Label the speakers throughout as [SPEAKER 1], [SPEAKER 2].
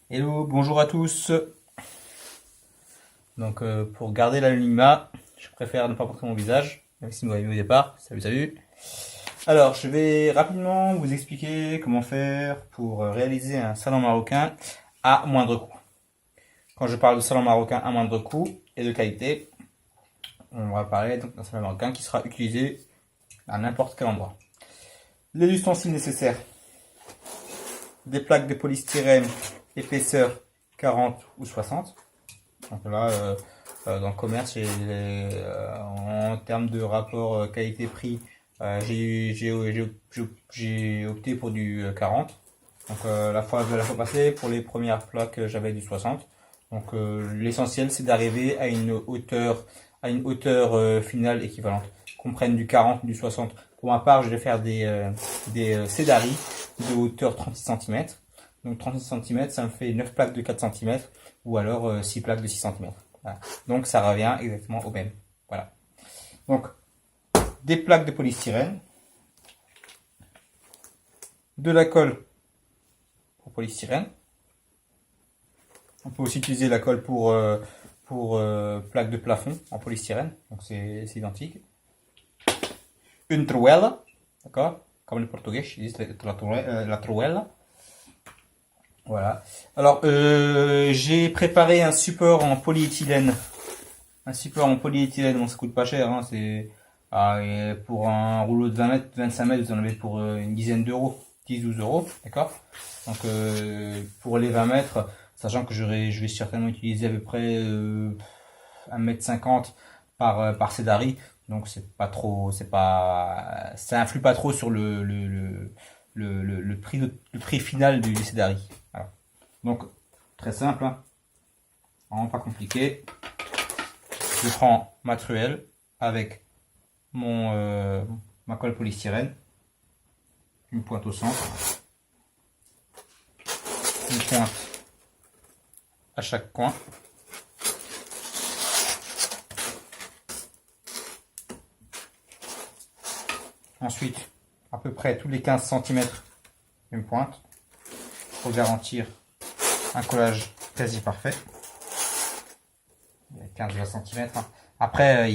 [SPEAKER 1] Hello, bonjour à tous. Donc pour garder l'anonymat, je préfère ne pas montrer mon visage, même si vous m'avez vu au départ. Salut, salut. Alors, je vais rapidement vous expliquer comment faire pour réaliser un salon marocain à moindre coût. Quand je parle de salon marocain à moindre coût et de qualité, on va parler donc d'un salon marocain qui sera utilisé à n'importe quel endroit. Les ustensiles nécessaires: des plaques de polystyrène épaisseur 40 ou 60. Donc là, dans le commerce, en termes de rapport qualité-prix, j'ai opté pour du 40. Donc la fois passée, pour les premières plaques, j'avais du 60. Donc l'essentiel, c'est d'arriver à une hauteur finale équivalente. Qu'on prenne du 40 ou du 60. Pour ma part, je vais faire des Cédari de hauteur 36 cm. Donc 36 cm, ça me fait 9 plaques de 4 cm ou alors 6 plaques de 6 cm. Voilà. Donc ça revient exactement au même. Voilà. Donc des plaques de polystyrène, de la colle pour polystyrène. On peut aussi utiliser la colle pour plaques de plafond en polystyrène. Donc c'est identique. Une truelle, d'accord? Comme les Portugais, ils disent la truelle. Voilà. Alors, j'ai préparé un support en polyéthylène. Un support en polyéthylène, bon, ça coûte pas cher, hein, pour un rouleau de 20 mètres, 25 mètres, vous en avez pour une dizaine d'euros, 10-12 euros, d'accord? Donc, pour les 20 mètres, sachant que je vais certainement utiliser à peu près 1,50 m par Cédari, donc ça influe pas trop sur le prix final du Cédari. Voilà. Donc, très simple, hein, vraiment pas compliqué. Je prends ma truelle avec ma colle polystyrène, une pointe au centre, une pointe à chaque coin. Ensuite, à peu près tous les 15 cm, une pointe pour garantir un collage quasi parfait. 15-20 cm. Après,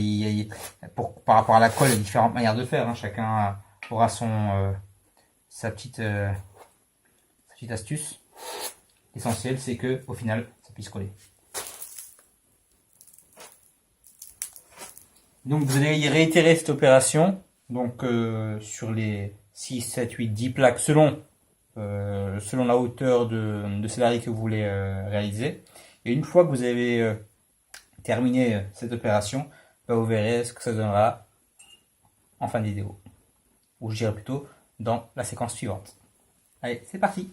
[SPEAKER 1] par rapport à la colle, il y a différentes manières de faire, hein. Chacun aura sa petite astuce. L'essentiel, c'est que au final, ça puisse coller. Donc, vous allez y réitérer cette opération. Donc, sur les 6, 7, 8, 10 plaques, selon la hauteur de Cédari que vous voulez réaliser. Et une fois que vous avez terminé cette opération, vous verrez ce que ça donnera en fin de vidéo. Ou je dirais plutôt dans la séquence suivante. Allez, c'est parti!